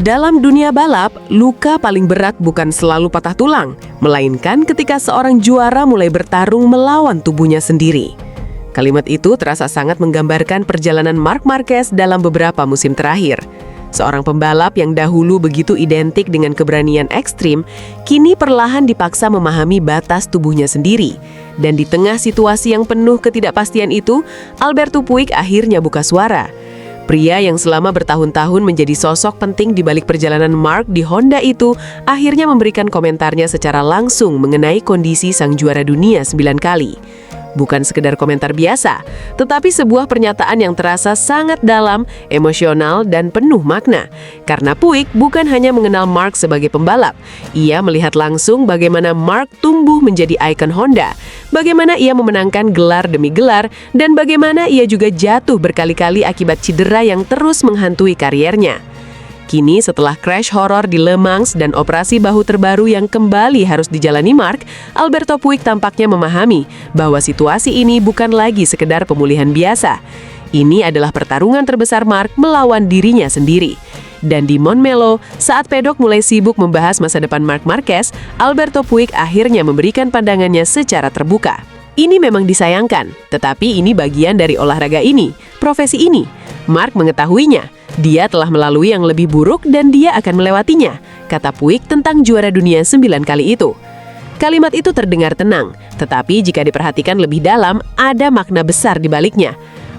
Dalam dunia balap, luka paling berat bukan selalu patah tulang, melainkan ketika seorang juara mulai bertarung melawan tubuhnya sendiri. Kalimat itu terasa sangat menggambarkan perjalanan Marc Marquez dalam beberapa musim terakhir. Seorang pembalap yang dahulu begitu identik dengan keberanian ekstrim, kini perlahan dipaksa memahami batas tubuhnya sendiri. Dan di tengah situasi yang penuh ketidakpastian itu, Alberto Puig akhirnya buka suara. Pria yang selama bertahun-tahun menjadi sosok penting di balik perjalanan Marc di Honda itu akhirnya memberikan komentarnya secara langsung mengenai kondisi sang juara dunia 9 kali. Bukan sekedar komentar biasa, tetapi sebuah pernyataan yang terasa sangat dalam, emosional, dan penuh makna. Karena Puig bukan hanya mengenal Marc sebagai pembalap, ia melihat langsung bagaimana Marc tumbuh menjadi ikon Honda, bagaimana ia memenangkan gelar demi gelar, dan bagaimana ia juga jatuh berkali-kali akibat cedera yang terus menghantui kariernya. Kini setelah crash horor di Le Mans dan operasi bahu terbaru yang kembali harus dijalani Marc, Alberto Puig tampaknya memahami bahwa situasi ini bukan lagi sekedar pemulihan biasa. Ini adalah pertarungan terbesar Marc melawan dirinya sendiri. Dan di Montmeló, saat pedok mulai sibuk membahas masa depan Marc Marquez, Alberto Puig akhirnya memberikan pandangannya secara terbuka. Ini memang disayangkan, tetapi ini bagian dari olahraga ini, profesi ini. Marc mengetahuinya. Dia telah melalui yang lebih buruk dan dia akan melewatinya, kata Puig tentang juara dunia 9 kali itu. Kalimat itu terdengar tenang, tetapi jika diperhatikan lebih dalam, ada makna besar di baliknya.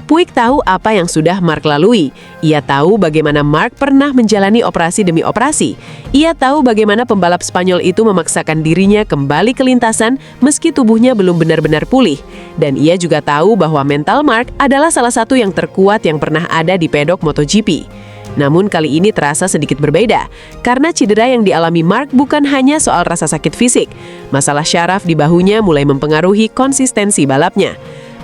Puig tahu apa yang sudah Marc lalui. Ia tahu bagaimana Marc pernah menjalani operasi demi operasi. Ia tahu bagaimana pembalap Spanyol itu memaksakan dirinya kembali ke lintasan meski tubuhnya belum benar-benar pulih. Dan ia juga tahu bahwa mental Marc adalah salah satu yang terkuat yang pernah ada di pedok MotoGP. Namun kali ini terasa sedikit berbeda, karena cedera yang dialami Marc bukan hanya soal rasa sakit fisik. Masalah syaraf di bahunya mulai mempengaruhi konsistensi balapnya.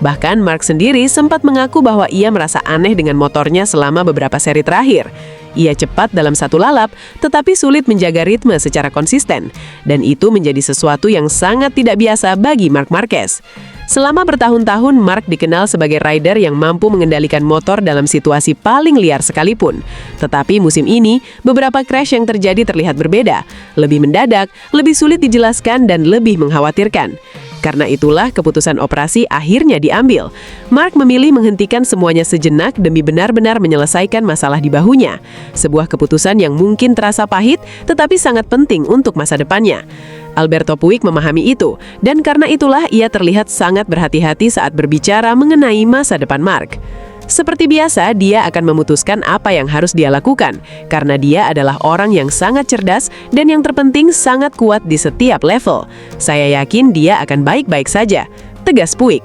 Bahkan Marc sendiri sempat mengaku bahwa ia merasa aneh dengan motornya selama beberapa seri terakhir. Ia cepat dalam satu lalap, tetapi sulit menjaga ritme secara konsisten. Dan itu menjadi sesuatu yang sangat tidak biasa bagi Marc Marquez. Selama bertahun-tahun, Marc dikenal sebagai rider yang mampu mengendalikan motor dalam situasi paling liar sekalipun. Tetapi musim ini, beberapa crash yang terjadi terlihat berbeda, lebih mendadak, lebih sulit dijelaskan, dan lebih mengkhawatirkan. Karena itulah keputusan operasi akhirnya diambil. Marc memilih menghentikan semuanya sejenak demi benar-benar menyelesaikan masalah di bahunya. Sebuah keputusan yang mungkin terasa pahit, tetapi sangat penting untuk masa depannya. Alberto Puig memahami itu, dan karena itulah ia terlihat sangat berhati-hati saat berbicara mengenai masa depan Marc. Seperti biasa, dia akan memutuskan apa yang harus dia lakukan, karena dia adalah orang yang sangat cerdas dan yang terpenting sangat kuat di setiap level. Saya yakin dia akan baik-baik saja, tegas Puig.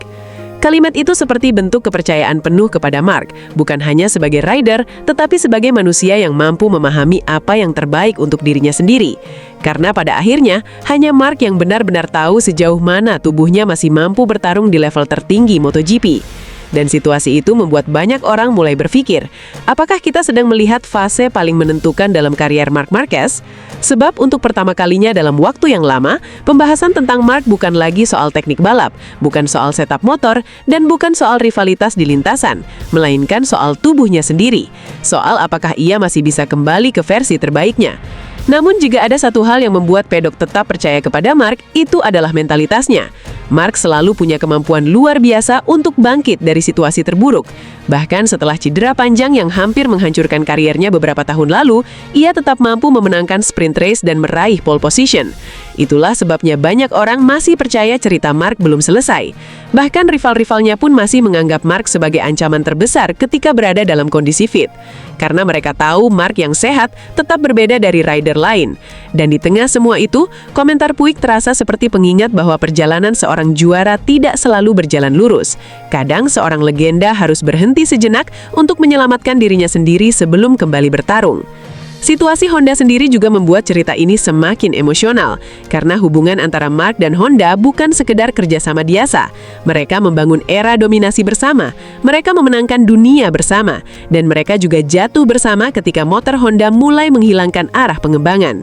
Kalimat itu seperti bentuk kepercayaan penuh kepada Marc, bukan hanya sebagai rider, tetapi sebagai manusia yang mampu memahami apa yang terbaik untuk dirinya sendiri. Karena pada akhirnya, hanya Marc yang benar-benar tahu sejauh mana tubuhnya masih mampu bertarung di level tertinggi MotoGP. Dan situasi itu membuat banyak orang mulai berpikir, apakah kita sedang melihat fase paling menentukan dalam karier Marc Marquez? Sebab untuk pertama kalinya dalam waktu yang lama, pembahasan tentang Marc bukan lagi soal teknik balap, bukan soal setup motor, dan bukan soal rivalitas di lintasan, melainkan soal tubuhnya sendiri, soal apakah ia masih bisa kembali ke versi terbaiknya. Namun jika ada satu hal yang membuat pedok tetap percaya kepada Marc, itu adalah mentalitasnya. Marc selalu punya kemampuan luar biasa untuk bangkit dari situasi terburuk. Bahkan setelah cedera panjang yang hampir menghancurkan kariernya beberapa tahun lalu, ia tetap mampu memenangkan sprint race dan meraih pole position. Itulah sebabnya banyak orang masih percaya cerita Marc belum selesai. Bahkan rival-rivalnya pun masih menganggap Marc sebagai ancaman terbesar ketika berada dalam kondisi fit. Karena mereka tahu Marc yang sehat tetap berbeda dari rider lain. Dan di tengah semua itu, komentar Puig terasa seperti pengingat bahwa perjalanan seorang juara tidak selalu berjalan lurus. Kadang seorang legenda harus berhenti sejenak untuk menyelamatkan dirinya sendiri sebelum kembali bertarung. Situasi Honda sendiri juga membuat cerita ini semakin emosional, karena hubungan antara Marc dan Honda bukan sekedar kerjasama biasa. Mereka membangun era dominasi bersama, mereka memenangkan dunia bersama, dan mereka juga jatuh bersama ketika motor Honda mulai menghilangkan arah pengembangan.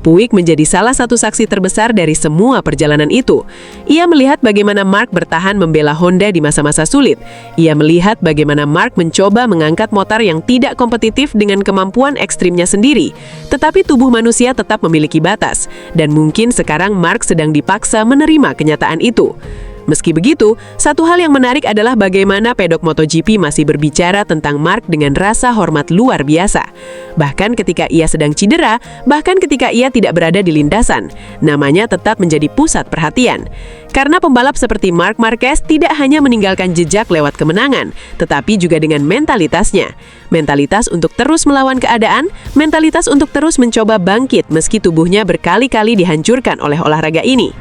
Puig menjadi salah satu saksi terbesar dari semua perjalanan itu. Ia melihat bagaimana Marc bertahan membela Honda di masa-masa sulit. Ia melihat bagaimana Marc mencoba mengangkat motor yang tidak kompetitif dengan kemampuan ekstrimnya sendiri. sendiri. Tetapi tubuh manusia tetap memiliki batas, dan mungkin sekarang Mark sedang dipaksa menerima kenyataan itu. Meski begitu, satu hal yang menarik adalah bagaimana pedok MotoGP masih berbicara tentang Mark dengan rasa hormat luar biasa. Bahkan ketika ia sedang cedera, bahkan ketika ia tidak berada di lintasan, namanya tetap menjadi pusat perhatian. Karena pembalap seperti Marc Marquez tidak hanya meninggalkan jejak lewat kemenangan, tetapi juga dengan mentalitasnya. Mentalitas untuk terus melawan keadaan, mentalitas untuk terus mencoba bangkit meski tubuhnya berkali-kali dihancurkan oleh olahraga ini.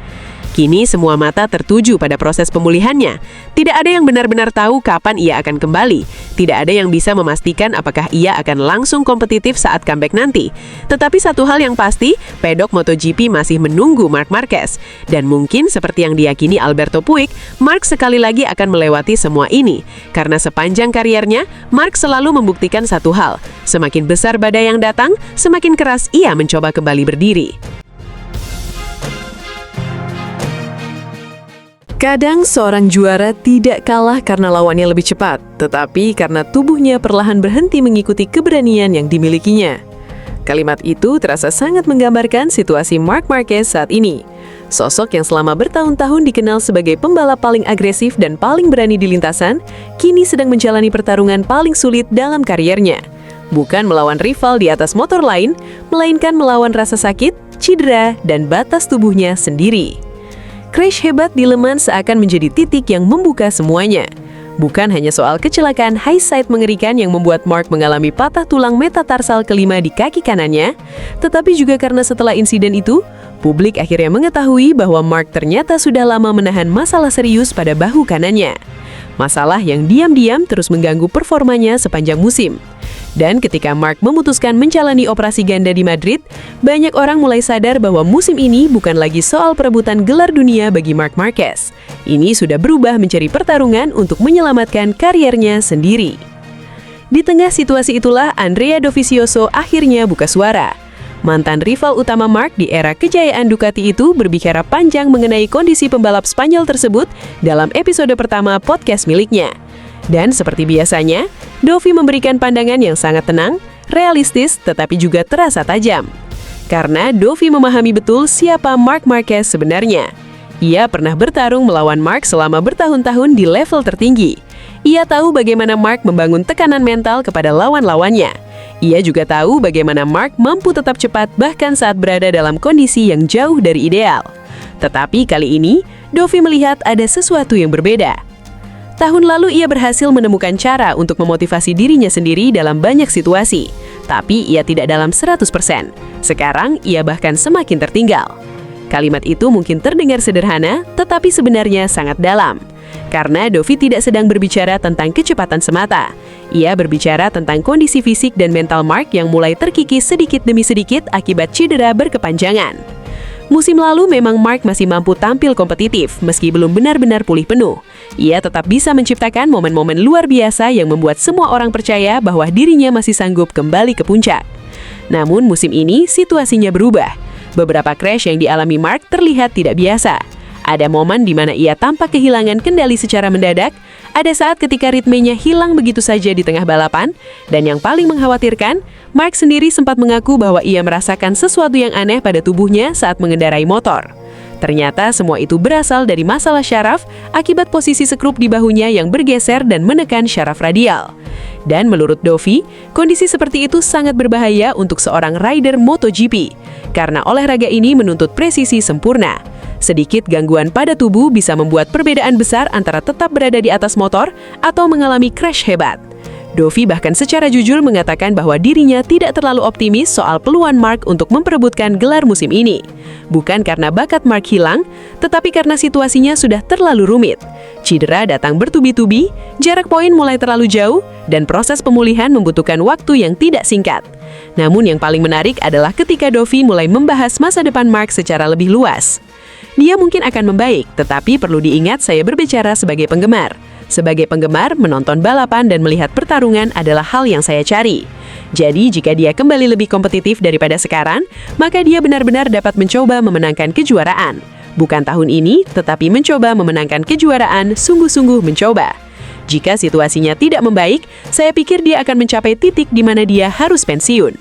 Kini semua mata tertuju pada proses pemulihannya. Tidak ada yang benar-benar tahu kapan ia akan kembali. Tidak ada yang bisa memastikan apakah ia akan langsung kompetitif saat comeback nanti. Tetapi satu hal yang pasti, pedok MotoGP masih menunggu Marc Marquez. Dan mungkin seperti yang diyakini Alberto Puig, Marc sekali lagi akan melewati semua ini. Karena sepanjang kariernya, Marc selalu membuktikan satu hal. Semakin besar badai yang datang, semakin keras ia mencoba kembali berdiri. Kadang seorang juara tidak kalah karena lawannya lebih cepat, tetapi karena tubuhnya perlahan berhenti mengikuti keberanian yang dimilikinya. Kalimat itu terasa sangat menggambarkan situasi Marc Marquez saat ini. Sosok yang selama bertahun-tahun dikenal sebagai pembalap paling agresif dan paling berani di lintasan, kini sedang menjalani pertarungan paling sulit dalam kariernya. Bukan melawan rival di atas motor lain, melainkan melawan rasa sakit, cedera, dan batas tubuhnya sendiri. Crash hebat di Le Mans seakan menjadi titik yang membuka semuanya. Bukan hanya soal kecelakaan high side mengerikan yang membuat Marc mengalami patah tulang metatarsal kelima di kaki kanannya, tetapi juga karena setelah insiden itu, publik akhirnya mengetahui bahwa Marc ternyata sudah lama menahan masalah serius pada bahu kanannya. Masalah yang diam-diam terus mengganggu performanya sepanjang musim. Dan ketika Marc memutuskan menjalani operasi ganda di Madrid, banyak orang mulai sadar bahwa musim ini bukan lagi soal perebutan gelar dunia bagi Marc Marquez. Ini sudah berubah menjadi pertarungan untuk menyelamatkan kariernya sendiri. Di tengah situasi itulah Andrea Dovizioso akhirnya buka suara. Mantan rival utama Marc di era kejayaan Ducati itu berbicara panjang mengenai kondisi pembalap Spanyol tersebut dalam episode pertama podcast miliknya. Dan seperti biasanya, Dovi memberikan pandangan yang sangat tenang, realistis, tetapi juga terasa tajam. Karena Dovi memahami betul siapa Marc Marquez sebenarnya. Ia pernah bertarung melawan Marc selama bertahun-tahun di level tertinggi. Ia tahu bagaimana Marc membangun tekanan mental kepada lawan-lawannya. Ia juga tahu bagaimana Marc mampu tetap cepat bahkan saat berada dalam kondisi yang jauh dari ideal. Tetapi kali ini, Dovi melihat ada sesuatu yang berbeda. Tahun lalu ia berhasil menemukan cara untuk memotivasi dirinya sendiri dalam banyak situasi. Tapi ia tidak dalam 100%. Sekarang ia bahkan semakin tertinggal. Kalimat itu mungkin terdengar sederhana, tetapi sebenarnya sangat dalam. Karena Dovi tidak sedang berbicara tentang kecepatan semata. Ia berbicara tentang kondisi fisik dan mental Marc yang mulai terkikis sedikit demi sedikit akibat cedera berkepanjangan. Musim lalu memang Marc masih mampu tampil kompetitif meski belum benar-benar pulih penuh. Ia tetap bisa menciptakan momen-momen luar biasa yang membuat semua orang percaya bahwa dirinya masih sanggup kembali ke puncak. Namun musim ini situasinya berubah. Beberapa crash yang dialami Marc terlihat tidak biasa. Ada momen di mana ia tampak kehilangan kendali secara mendadak, ada saat ketika ritmenya hilang begitu saja di tengah balapan, dan yang paling mengkhawatirkan, Marc sendiri sempat mengaku bahwa ia merasakan sesuatu yang aneh pada tubuhnya saat mengendarai motor. Ternyata semua itu berasal dari masalah syaraf akibat posisi sekrup di bahunya yang bergeser dan menekan syaraf radial. Dan menurut Dovi, kondisi seperti itu sangat berbahaya untuk seorang rider MotoGP, karena olahraga ini menuntut presisi sempurna. Sedikit gangguan pada tubuh bisa membuat perbedaan besar antara tetap berada di atas motor atau mengalami crash hebat. Dovi bahkan secara jujur mengatakan bahwa dirinya tidak terlalu optimis soal peluang Marc untuk memperebutkan gelar musim ini. Bukan karena bakat Marc hilang, tetapi karena situasinya sudah terlalu rumit. Cedera datang bertubi-tubi, jarak poin mulai terlalu jauh, dan proses pemulihan membutuhkan waktu yang tidak singkat. Namun yang paling menarik adalah ketika Dovi mulai membahas masa depan Marc secara lebih luas. Dia mungkin akan membaik, tetapi perlu diingat saya berbicara sebagai penggemar. Sebagai penggemar, menonton balapan dan melihat pertarungan adalah hal yang saya cari. Jadi, jika dia kembali lebih kompetitif daripada sekarang, maka dia benar-benar dapat mencoba memenangkan kejuaraan. Bukan tahun ini, tetapi mencoba memenangkan kejuaraan, sungguh-sungguh mencoba. Jika situasinya tidak membaik, saya pikir dia akan mencapai titik di mana dia harus pensiun.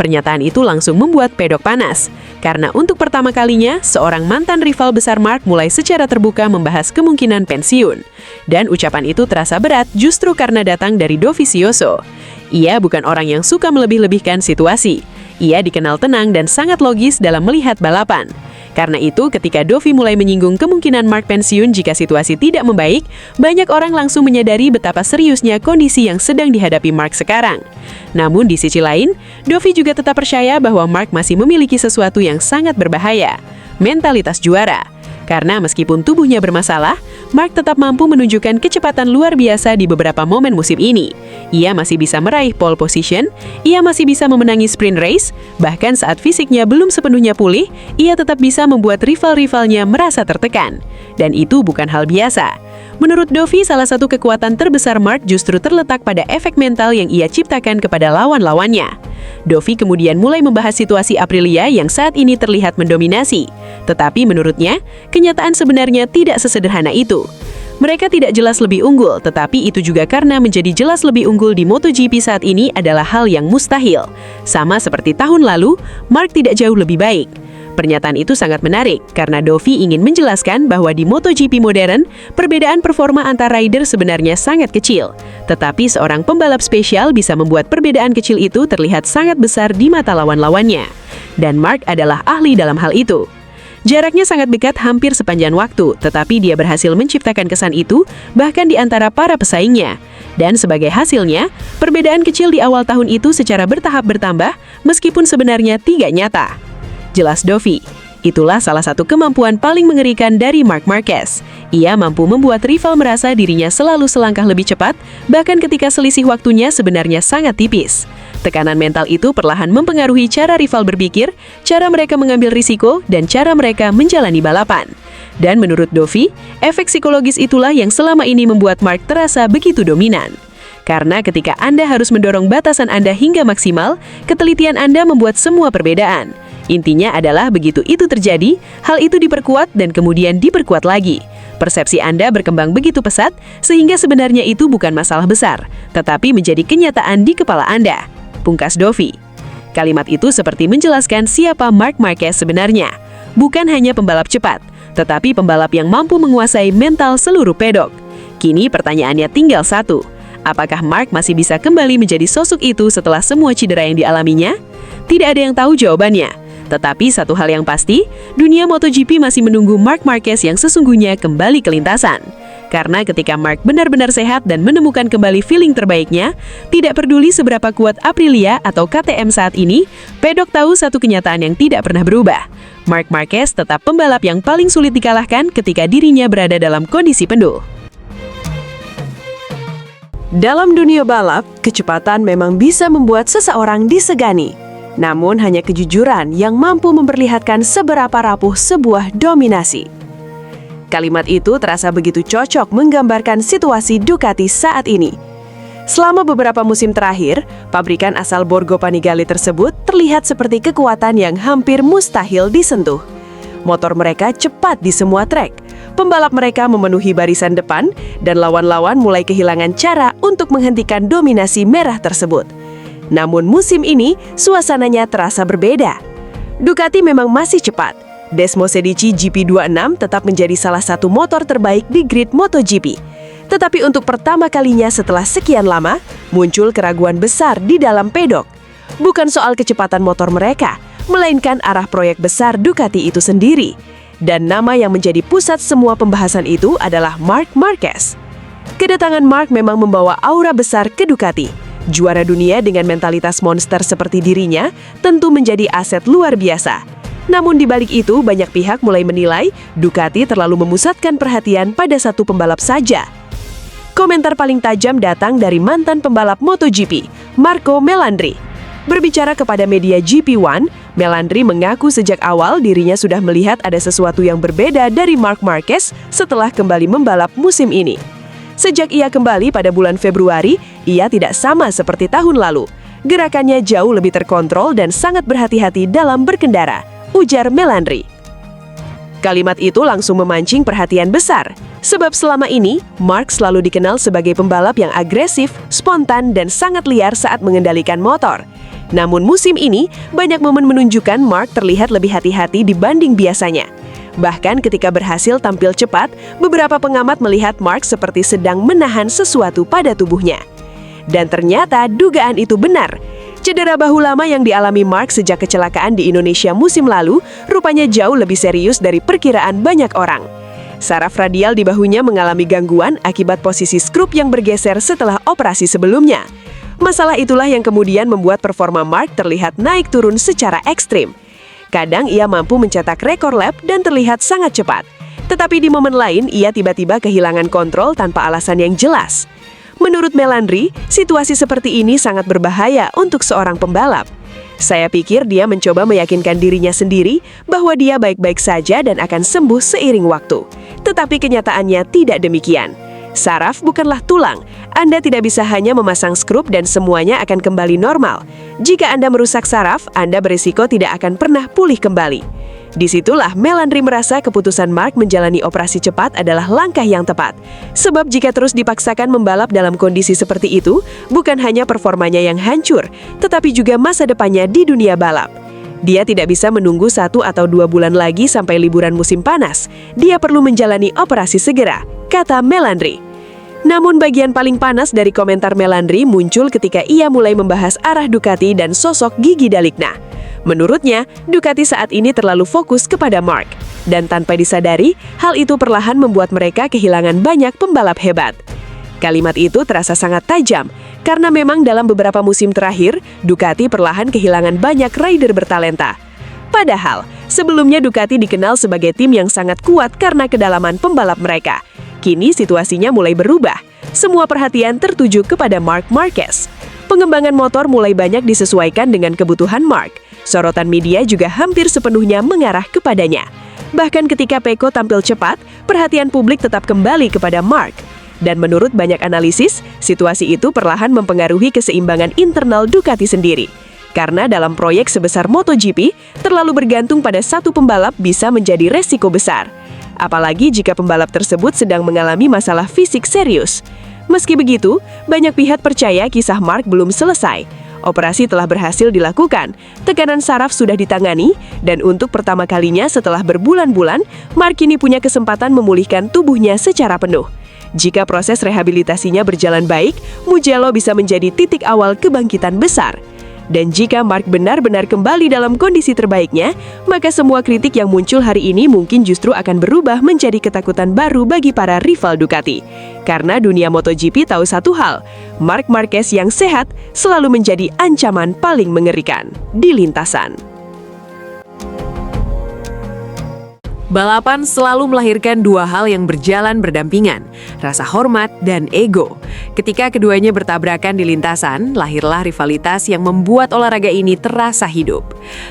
Pernyataan itu langsung membuat pedok panas, karena untuk pertama kalinya, seorang mantan rival besar Mark mulai secara terbuka membahas kemungkinan pensiun. Dan ucapan itu terasa berat justru karena datang dari Dovizioso. Ia bukan orang yang suka melebih-lebihkan situasi. Ia dikenal tenang dan sangat logis dalam melihat balapan. Karena itu, ketika Dovi mulai menyinggung kemungkinan Mark pensiun jika situasi tidak membaik, banyak orang langsung menyadari betapa seriusnya kondisi yang sedang dihadapi Mark sekarang. Namun di sisi lain, Dovi juga tetap percaya bahwa Mark masih memiliki sesuatu yang sangat berbahaya, mentalitas juara. Karena meskipun tubuhnya bermasalah, Mark tetap mampu menunjukkan kecepatan luar biasa di beberapa momen musim ini. Ia masih bisa meraih pole position, ia masih bisa memenangi sprint race, bahkan saat fisiknya belum sepenuhnya pulih, ia tetap bisa membuat rival-rivalnya merasa tertekan. Dan itu bukan hal biasa. Menurut Dovi, salah satu kekuatan terbesar Mark justru terletak pada efek mental yang ia ciptakan kepada lawan-lawannya. Dovi kemudian mulai membahas situasi Aprilia yang saat ini terlihat mendominasi. Tetapi menurutnya, kenyataan sebenarnya tidak sesederhana itu. Mereka tidak jelas lebih unggul, tetapi itu juga karena menjadi jelas lebih unggul di MotoGP saat ini adalah hal yang mustahil. Sama seperti tahun lalu, Mark tidak jauh lebih baik. Pernyataan itu sangat menarik, karena Dovi ingin menjelaskan bahwa di MotoGP modern, perbedaan performa antar rider sebenarnya sangat kecil. Tetapi seorang pembalap spesial bisa membuat perbedaan kecil itu terlihat sangat besar di mata lawan-lawannya. Dan Mark adalah ahli dalam hal itu. Jaraknya sangat dekat hampir sepanjang waktu, tetapi dia berhasil menciptakan kesan itu bahkan di antara para pesaingnya. Dan sebagai hasilnya, perbedaan kecil di awal tahun itu secara bertahap bertambah, meskipun sebenarnya tidak nyata. Jelas Dovi, itulah salah satu kemampuan paling mengerikan dari Marc Marquez. Ia mampu membuat rival merasa dirinya selalu selangkah lebih cepat, bahkan ketika selisih waktunya sebenarnya sangat tipis. Tekanan mental itu perlahan mempengaruhi cara rival berpikir, cara mereka mengambil risiko, dan cara mereka menjalani balapan. Dan menurut Dovi, efek psikologis itulah yang selama ini membuat Mark terasa begitu dominan. Karena ketika Anda harus mendorong batasan Anda hingga maksimal, ketelitian Anda membuat semua perbedaan. Intinya adalah begitu itu terjadi, hal itu diperkuat dan kemudian diperkuat lagi. Persepsi Anda berkembang begitu pesat, sehingga sebenarnya itu bukan masalah besar, tetapi menjadi kenyataan di kepala Anda. Pungkas Dovi. Kalimat itu seperti menjelaskan siapa Marc Marquez sebenarnya. Bukan hanya pembalap cepat, tetapi pembalap yang mampu menguasai mental seluruh pedok. Kini pertanyaannya tinggal satu. Apakah Mark masih bisa kembali menjadi sosok itu setelah semua cedera yang dialaminya? Tidak ada yang tahu jawabannya. Tetapi satu hal yang pasti, dunia MotoGP masih menunggu Marc Marquez yang sesungguhnya kembali ke lintasan. Karena ketika Mark benar-benar sehat dan menemukan kembali feeling terbaiknya, tidak peduli seberapa kuat Aprilia atau KTM saat ini, pedok tahu satu kenyataan yang tidak pernah berubah. Marc Marquez tetap pembalap yang paling sulit dikalahkan ketika dirinya berada dalam kondisi penuh. Dalam dunia balap, kecepatan memang bisa membuat seseorang disegani. Namun hanya kejujuran yang mampu memperlihatkan seberapa rapuh sebuah dominasi. Kalimat itu terasa begitu cocok menggambarkan situasi Ducati saat ini. Selama beberapa musim terakhir, pabrikan asal Borgo Panigale tersebut terlihat seperti kekuatan yang hampir mustahil disentuh. Motor mereka cepat di semua trek. Pembalap mereka memenuhi barisan depan, dan lawan-lawan mulai kehilangan cara untuk menghentikan dominasi merah tersebut. Namun musim ini, suasananya terasa berbeda. Ducati memang masih cepat. Desmosedici GP26 tetap menjadi salah satu motor terbaik di grid MotoGP. Tetapi untuk pertama kalinya setelah sekian lama, muncul keraguan besar di dalam pedok. Bukan soal kecepatan motor mereka, melainkan arah proyek besar Ducati itu sendiri. Dan nama yang menjadi pusat semua pembahasan itu adalah Marc Marquez. Kedatangan Marc memang membawa aura besar ke Ducati. Juara dunia dengan mentalitas monster seperti dirinya tentu menjadi aset luar biasa. Namun di balik itu, banyak pihak mulai menilai Ducati terlalu memusatkan perhatian pada satu pembalap saja. Komentar paling tajam datang dari mantan pembalap MotoGP, Marco Melandri. Berbicara kepada media GP1, Melandri mengaku sejak awal dirinya sudah melihat ada sesuatu yang berbeda dari Marc Marquez setelah kembali membalap musim ini. Sejak ia kembali pada bulan Februari, ia tidak sama seperti tahun lalu. Gerakannya jauh lebih terkontrol dan sangat berhati-hati dalam berkendara, ujar Melandri. Kalimat itu langsung memancing perhatian besar, sebab selama ini, Marc selalu dikenal sebagai pembalap yang agresif, spontan, dan sangat liar saat mengendalikan motor. Namun musim ini, banyak momen menunjukkan Mark terlihat lebih hati-hati dibanding biasanya. Bahkan ketika berhasil tampil cepat, beberapa pengamat melihat Mark seperti sedang menahan sesuatu pada tubuhnya. Dan ternyata dugaan itu benar. Cedera bahu lama yang dialami Mark sejak kecelakaan di Indonesia musim lalu rupanya jauh lebih serius dari perkiraan banyak orang. Saraf radial di bahunya mengalami gangguan akibat posisi skrup yang bergeser setelah operasi sebelumnya. Masalah itulah yang kemudian membuat performa Mark terlihat naik turun secara ekstrim. Kadang ia mampu mencetak rekor lap dan terlihat sangat cepat. Tetapi di momen lain ia tiba-tiba kehilangan kontrol tanpa alasan yang jelas. Menurut Melandri, situasi seperti ini sangat berbahaya untuk seorang pembalap. Saya pikir dia mencoba meyakinkan dirinya sendiri bahwa dia baik-baik saja dan akan sembuh seiring waktu. Tetapi kenyataannya tidak demikian. Saraf bukanlah tulang. Anda tidak bisa hanya memasang skrup dan semuanya akan kembali normal. Jika Anda merusak saraf, Anda berisiko tidak akan pernah pulih kembali. Disitulah Melandri merasa keputusan Mark menjalani operasi cepat adalah langkah yang tepat. Sebab jika terus dipaksakan membalap dalam kondisi seperti itu, bukan hanya performanya yang hancur, tetapi juga masa depannya di dunia balap. Dia tidak bisa menunggu 1 atau 2 bulan lagi sampai liburan musim panas. Dia perlu menjalani operasi segera, kata Melandri. Namun bagian paling panas dari komentar Melandri muncul ketika ia mulai membahas arah Ducati dan sosok Gigi Dalikna. Menurutnya, Ducati saat ini terlalu fokus kepada Mark. Dan tanpa disadari, hal itu perlahan membuat mereka kehilangan banyak pembalap hebat. Kalimat itu terasa sangat tajam, karena memang dalam beberapa musim terakhir, Ducati perlahan kehilangan banyak rider bertalenta. Padahal, sebelumnya Ducati dikenal sebagai tim yang sangat kuat karena kedalaman pembalap mereka. Kini situasinya mulai berubah. Semua perhatian tertuju kepada Marc Marquez. Pengembangan motor mulai banyak disesuaikan dengan kebutuhan Mark. Sorotan media juga hampir sepenuhnya mengarah kepadanya. Bahkan ketika Pecco tampil cepat, perhatian publik tetap kembali kepada Mark. Dan menurut banyak analisis, situasi itu perlahan mempengaruhi keseimbangan internal Ducati sendiri. Karena dalam proyek sebesar MotoGP, terlalu bergantung pada satu pembalap bisa menjadi resiko besar. Apalagi jika pembalap tersebut sedang mengalami masalah fisik serius. Meski begitu, banyak pihak percaya kisah Mark belum selesai. Operasi telah berhasil dilakukan, tekanan saraf sudah ditangani, dan untuk pertama kalinya setelah berbulan-bulan, Mark kini punya kesempatan memulihkan tubuhnya secara penuh. Jika proses rehabilitasinya berjalan baik, Mugello bisa menjadi titik awal kebangkitan besar. Dan jika Mark benar-benar kembali dalam kondisi terbaiknya, maka semua kritik yang muncul hari ini mungkin justru akan berubah menjadi ketakutan baru bagi para rival Ducati. Karena dunia MotoGP tahu satu hal, Marc Marquez yang sehat selalu menjadi ancaman paling mengerikan di lintasan. Balapan selalu melahirkan dua hal yang berjalan berdampingan, rasa hormat dan ego. Ketika keduanya bertabrakan di lintasan, lahirlah rivalitas yang membuat olahraga ini terasa hidup.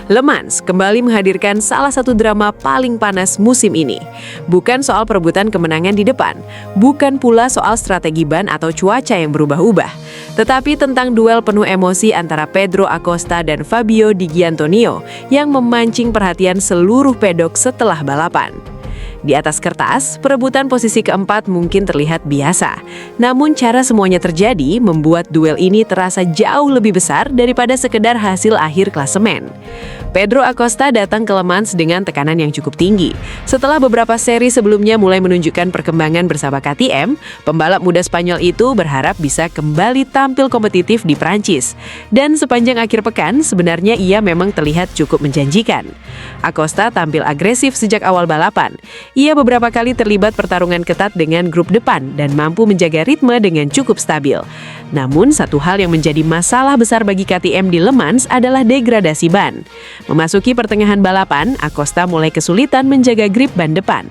Le Mans kembali menghadirkan salah satu drama paling panas musim ini. Bukan soal perebutan kemenangan di depan, bukan pula soal strategi ban atau cuaca yang berubah-ubah, tetapi tentang duel penuh emosi antara Pedro Acosta dan Fabio Di Giannantonio yang memancing perhatian seluruh pedok setelah balapan. Di atas kertas, perebutan posisi keempat mungkin terlihat biasa. Namun cara semuanya terjadi membuat duel ini terasa jauh lebih besar daripada sekedar hasil akhir klasemen. Pedro Acosta datang ke Le Mans dengan tekanan yang cukup tinggi. Setelah beberapa seri sebelumnya mulai menunjukkan perkembangan bersama KTM, pembalap muda Spanyol itu berharap bisa kembali tampil kompetitif di Prancis. Dan sepanjang akhir pekan, sebenarnya ia memang terlihat cukup menjanjikan. Acosta tampil agresif sejak awal balapan. Ia beberapa kali terlibat pertarungan ketat dengan grup depan dan mampu menjaga ritme dengan cukup stabil. Namun, satu hal yang menjadi masalah besar bagi KTM di Le Mans adalah degradasi ban. Memasuki pertengahan balapan, Acosta mulai kesulitan menjaga grip ban depan.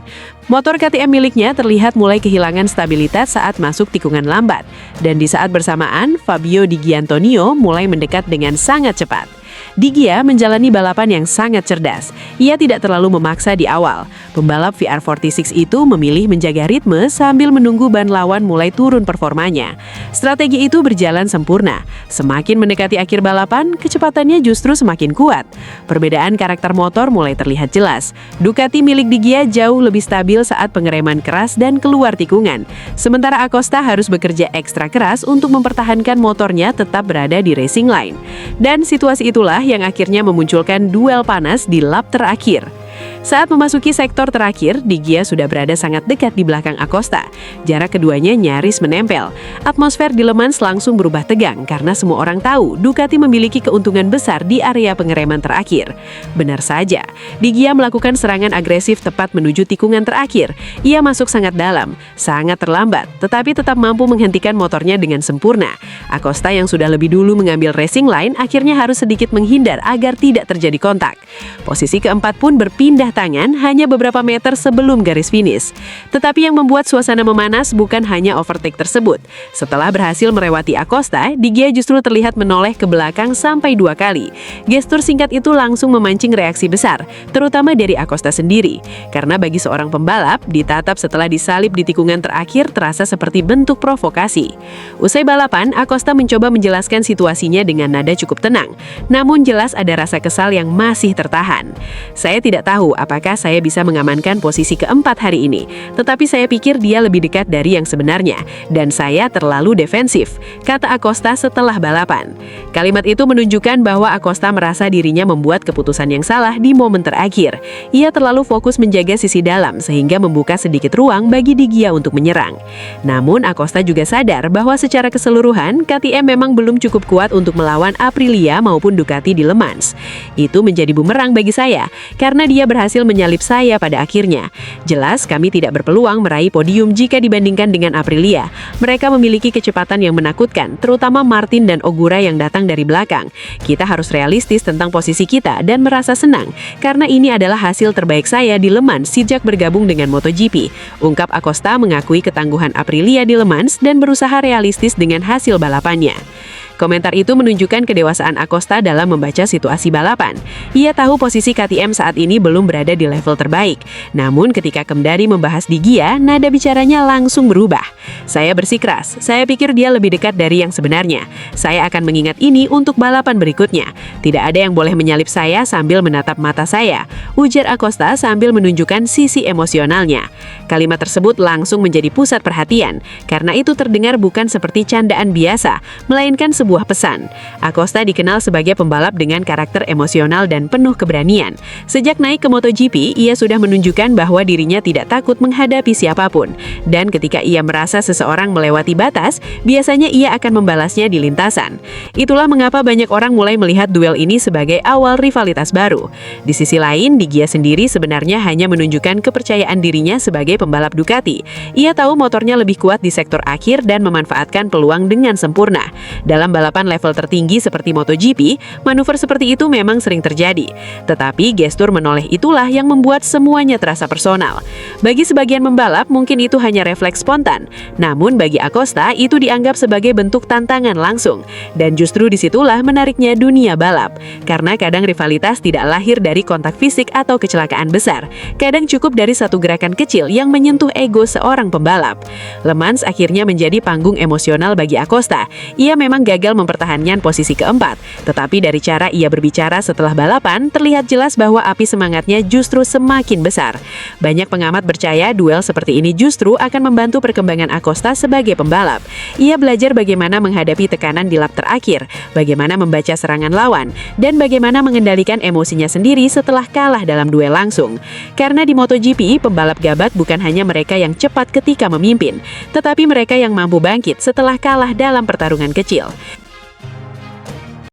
Motor KTM miliknya terlihat mulai kehilangan stabilitas saat masuk tikungan lambat. Dan di saat bersamaan, Fabio Di Giannantonio mulai mendekat dengan sangat cepat. Di Gia menjalani balapan yang sangat cerdas. Ia tidak terlalu memaksa di awal. Pembalap VR46 itu memilih menjaga ritme sambil menunggu ban lawan mulai turun performanya. Strategi itu berjalan sempurna. Semakin mendekati akhir balapan, kecepatannya justru semakin kuat. Perbedaan karakter motor mulai terlihat jelas. Ducati milik Di Gia jauh lebih stabil saat pengereman keras dan keluar tikungan. Sementara Acosta harus bekerja ekstra keras untuk mempertahankan motornya tetap berada di racing line. Dan situasi itulah yang akhirnya memunculkan duel panas di lap terakhir. Saat memasuki sektor terakhir, Di Gia sudah berada sangat dekat di belakang Acosta. Jarak keduanya nyaris menempel. Atmosfer di Le Mans langsung berubah tegang karena semua orang tahu Ducati memiliki keuntungan besar di area pengereman terakhir. Benar saja, Di Gia melakukan serangan agresif tepat menuju tikungan terakhir. Ia masuk sangat dalam, sangat terlambat, tetapi tetap mampu menghentikan motornya dengan sempurna. Acosta yang sudah lebih dulu mengambil racing line akhirnya harus sedikit menghindar agar tidak terjadi kontak. Posisi keempat pun berpindah tangan hanya beberapa meter sebelum garis finish. Tetapi yang membuat suasana memanas bukan hanya overtake tersebut. Setelah berhasil melewati Acosta, Di Gia justru terlihat menoleh ke belakang sampai 2 kali. Gestur singkat itu langsung memancing reaksi besar, terutama dari Acosta sendiri. Karena bagi seorang pembalap, ditatap setelah disalip di tikungan terakhir terasa seperti bentuk provokasi. Usai balapan, Acosta mencoba menjelaskan situasinya dengan nada cukup tenang. Namun jelas ada rasa kesal yang masih tertahan. Saya tidak tahu apakah saya bisa mengamankan posisi keempat hari ini, tetapi saya pikir dia lebih dekat dari yang sebenarnya, dan saya terlalu defensif, kata Acosta setelah balapan. Kalimat itu menunjukkan bahwa Acosta merasa dirinya membuat keputusan yang salah di momen terakhir. Ia terlalu fokus menjaga sisi dalam sehingga membuka sedikit ruang bagi Di Gia untuk menyerang. Namun Acosta juga sadar bahwa secara keseluruhan KTM memang belum cukup kuat untuk melawan Aprilia maupun Ducati di Le Mans. Itu menjadi bumerang bagi saya, karena dia berhasil menyalip saya pada akhirnya. Jelas kami tidak berpeluang meraih podium jika dibandingkan dengan Aprilia. Mereka memiliki kecepatan yang menakutkan, terutama Martin dan Ogura yang datang dari belakang. Kita harus realistis tentang posisi kita dan merasa senang, karena ini adalah hasil terbaik saya di Le Mans sejak bergabung dengan MotoGP. Ungkap Acosta mengakui ketangguhan Aprilia di Le Mans dan berusaha realistis dengan hasil balapannya. Komentar itu menunjukkan kedewasaan Acosta dalam membaca situasi balapan. Ia tahu posisi KTM saat ini belum berada di level terbaik. Namun ketika Kemdari membahas Di Gia, nada bicaranya langsung berubah. Saya bersikeras, saya pikir dia lebih dekat dari yang sebenarnya. Saya akan mengingat ini untuk balapan berikutnya. Tidak ada yang boleh menyalip saya sambil menatap mata saya, ujar Acosta sambil menunjukkan sisi emosionalnya. Kalimat tersebut langsung menjadi pusat perhatian, karena itu terdengar bukan seperti candaan biasa, melainkan sebuah pesan. Acosta dikenal sebagai pembalap dengan karakter emosional dan penuh keberanian. Sejak naik ke MotoGP, ia sudah menunjukkan bahwa dirinya tidak takut menghadapi siapapun. Dan ketika ia merasa seseorang melewati batas, biasanya ia akan membalasnya di lintasan. Itulah mengapa banyak orang mulai melihat duel ini sebagai awal rivalitas baru. Di sisi lain, Di Gia sendiri sebenarnya hanya menunjukkan kepercayaan dirinya sebagai pembalap Ducati. Ia tahu motornya lebih kuat di sektor akhir dan memanfaatkan peluang dengan sempurna. Dalam balapan level tertinggi seperti MotoGP, manuver seperti itu memang sering terjadi. Tetapi gestur menoleh itulah yang membuat semuanya terasa personal. Bagi sebagian pembalap, mungkin itu hanya refleks spontan. Namun bagi Acosta, itu dianggap sebagai bentuk tantangan langsung. Dan justru disitulah menariknya dunia balap. Karena kadang rivalitas tidak lahir dari kontak fisik atau kecelakaan besar. Kadang cukup dari satu gerakan kecil yang menyentuh ego seorang pembalap. Le Mans akhirnya menjadi panggung emosional bagi Acosta. Ia memang gagal mempertahankan posisi keempat, tetapi dari cara ia berbicara setelah balapan, terlihat jelas bahwa api semangatnya justru semakin besar. Banyak pengamat percaya duel seperti ini justru akan membantu perkembangan Acosta sebagai pembalap. Ia belajar bagaimana menghadapi tekanan di lap terakhir, bagaimana membaca serangan lawan, dan bagaimana mengendalikan emosinya sendiri setelah kalah dalam duel langsung. Karena di MotoGP, pembalap gabat bukan hanya mereka yang cepat ketika memimpin, tetapi mereka yang mampu bangkit setelah kalah dalam pertarungan kecil.